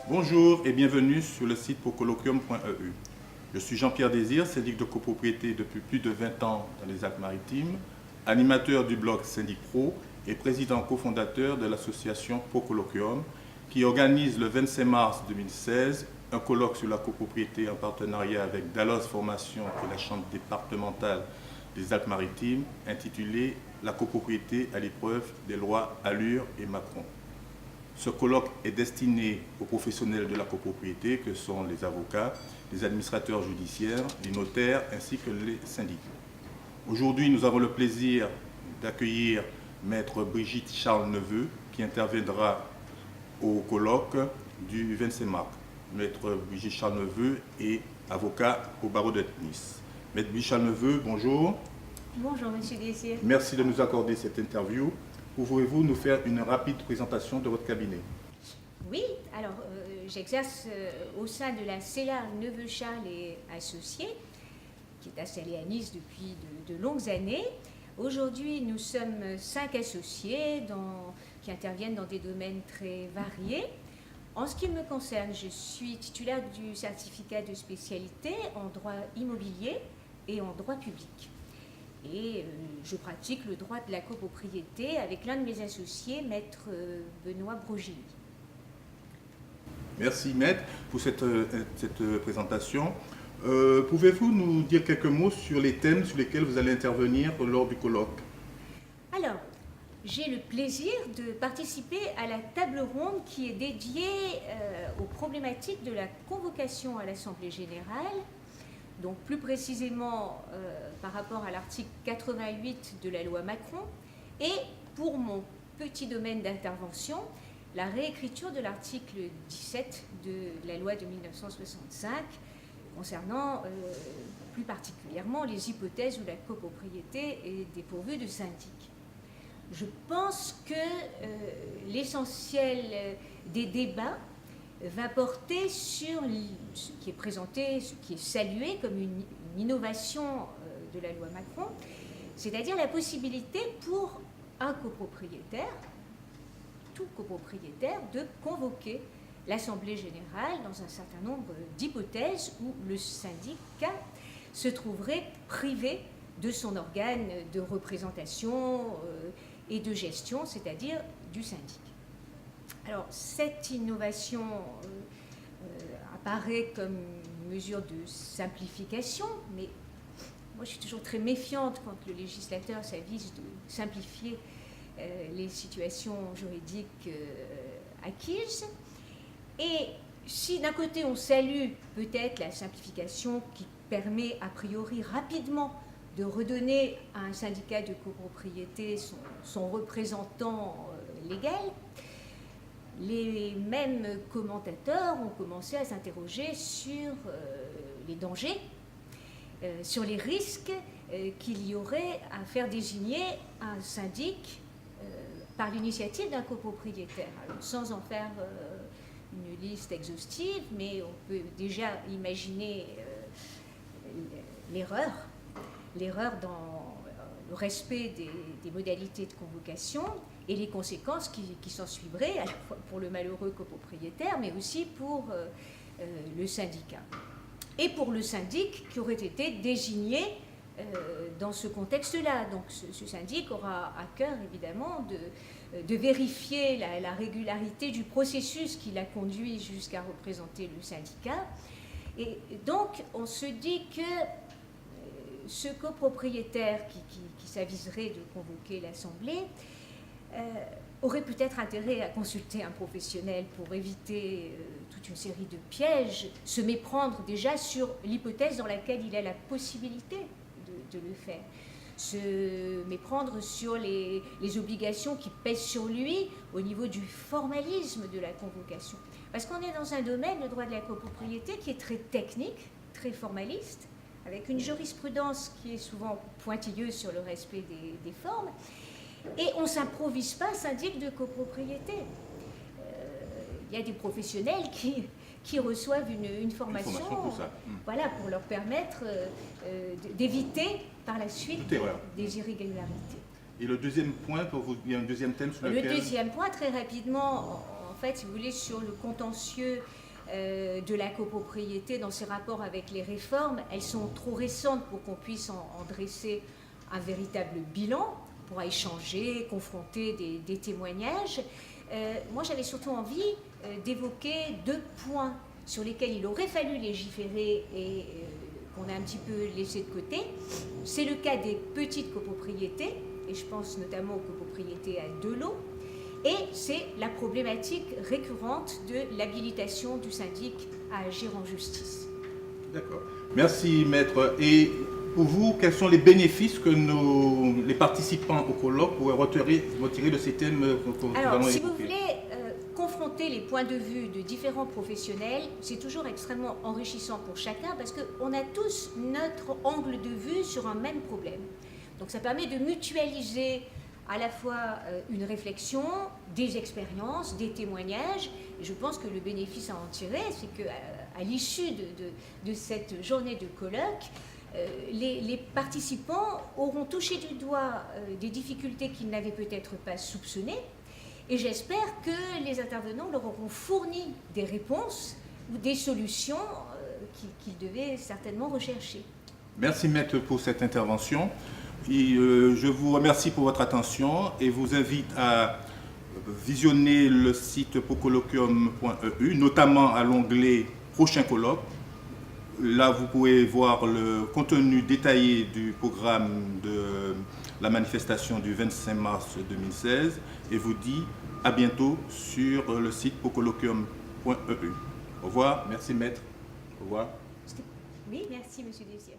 Bonjour et bienvenue sur le site procoloquium.eu. Je suis Jean-Pierre Désir, syndic de copropriété depuis plus de 20 ans dans les Alpes-Maritimes, animateur du blog Syndic Pro et président cofondateur de l'association Procoloquium qui organise le 25 mars 2016 un colloque sur la copropriété en partenariat avec Dalloz Formation et la Chambre départementale des Alpes-Maritimes intitulé « La copropriété à l'épreuve des lois Allure et Macron ». Ce colloque est destiné aux professionnels de la copropriété que sont les avocats, les administrateurs judiciaires, les notaires ainsi que les syndics. Aujourd'hui, nous avons le plaisir d'accueillir Maître Brigitte Charles-Neveu qui interviendra au colloque du 25 mars. Maître Brigitte Charles-Neveu est avocat au barreau de Nice. Maître Brigitte Charles-Neveu, bonjour. Bonjour, Monsieur Désir. Merci de nous accorder cette interview. Pouvez-vous nous faire une rapide présentation de votre cabinet? Oui, alors j'exerce au sein de la CELA Neveu Charles et Associés, qui est installée à Nice depuis de longues années. Aujourd'hui, nous sommes 5 associés qui interviennent dans des domaines très variés. En ce qui me concerne, je suis titulaire du certificat de spécialité en droit immobilier et en droit public. Et je pratique le droit de la copropriété avec l'un de mes associés, Maître Benoît Brogini. Merci Maître pour cette présentation. Pouvez-vous nous dire quelques mots sur les thèmes sur lesquels vous allez intervenir lors du colloque? Alors, j'ai le plaisir de participer à la table ronde qui est dédiée aux problématiques de la convocation à l'Assemblée générale. Donc plus précisément par rapport à l'article 88 de la loi Macron, et pour mon petit domaine d'intervention, la réécriture de l'article 17 de la loi de 1965, concernant plus particulièrement les hypothèses où la copropriété est dépourvue de syndic. Je pense que l'essentiel des débats va porter sur ce qui est présenté, ce qui est salué comme une innovation de la loi Macron, c'est-à-dire la possibilité pour un copropriétaire, tout copropriétaire, de convoquer l'Assemblée générale dans un certain nombre d'hypothèses où le syndicat se trouverait privé de son organe de représentation et de gestion, c'est-à-dire du syndic. Alors, cette innovation apparaît comme une mesure de simplification, mais moi je suis toujours très méfiante quand le législateur s'avise de simplifier les situations juridiques acquises. Et si d'un côté on salue peut-être la simplification qui permet a priori rapidement de redonner à un syndicat de copropriété son représentant légal, les mêmes commentateurs ont commencé à s'interroger sur les dangers, sur les risques qu'il y aurait à faire désigner un syndic par l'initiative d'un copropriétaire. Alors, sans en faire une liste exhaustive, mais on peut déjà imaginer l'erreur dans le respect des modalités de convocation et les conséquences qui s'en suivraient, à la fois pour le malheureux copropriétaire, mais aussi pour le syndicat. Et pour le syndic qui aurait été désigné dans ce contexte-là. Donc ce syndic aura à cœur, évidemment, de vérifier la régularité du processus qui l'a conduit jusqu'à représenter le syndicat. Et donc, on se dit que ce copropriétaire qui s'aviserait de convoquer l'Assemblée aurait peut-être intérêt à consulter un professionnel pour éviter toute une série de pièges, se méprendre déjà sur l'hypothèse dans laquelle il a la possibilité de le faire, se méprendre sur les obligations qui pèsent sur lui au niveau du formalisme de la convocation. Parce qu'on est dans un domaine, le droit de la copropriété, qui est très technique, très formaliste, avec une jurisprudence qui est souvent pointilleuse sur le respect des formes. Et on ne s'improvise pas syndic de copropriété. Il y a des professionnels qui qui reçoivent une formation, pour ça. Voilà, pour leur permettre d'éviter par la suite des irrégularités. Et le deuxième point, il y a un deuxième thème sur lequel... Le deuxième point, très rapidement, en fait, si vous voulez, sur le contentieux de la copropriété dans ses rapports avec les réformes, elles sont trop récentes pour qu'on puisse en dresser un véritable bilan, on pourra échanger, confronter des témoignages. Moi, j'avais surtout envie d'évoquer 2 points sur lesquels il aurait fallu légiférer et qu'on a un petit peu laissé de côté. C'est le cas des petites copropriétés, et je pense notamment aux copropriétés à 2 lots, et c'est la problématique récurrente de l'habilitation du syndic à agir en justice. D'accord. Merci, maître. Et pour vous, quels sont les bénéfices que les participants au colloque pourraient retirer de ces thèmes que nous allons évoquer? Si vous voulez confronter les points de vue de différents professionnels, c'est toujours extrêmement enrichissant pour chacun parce qu'on a tous notre angle de vue sur un même problème. Donc ça permet de mutualiser à la fois une réflexion, des expériences, des témoignages. Et je pense que le bénéfice à en tirer, c'est qu'à l'issue de cette journée de colloque, les participants auront touché du doigt des difficultés qu'ils n'avaient peut-être pas soupçonnées. Et j'espère que les intervenants leur auront fourni des réponses ou des solutions qu'ils devaient certainement rechercher. Merci, maître, pour cette intervention. Et, je vous remercie pour votre attention et vous invite à visionner le site pocolloquium.eu, notamment à l'onglet Prochain colloque. Là, vous pouvez voir le contenu détaillé du programme de la manifestation du 25 mars 2016 et vous dit à bientôt sur le site pocolloquium.eu. Au revoir. Merci, maître. Au revoir. Oui, merci, monsieur Désir.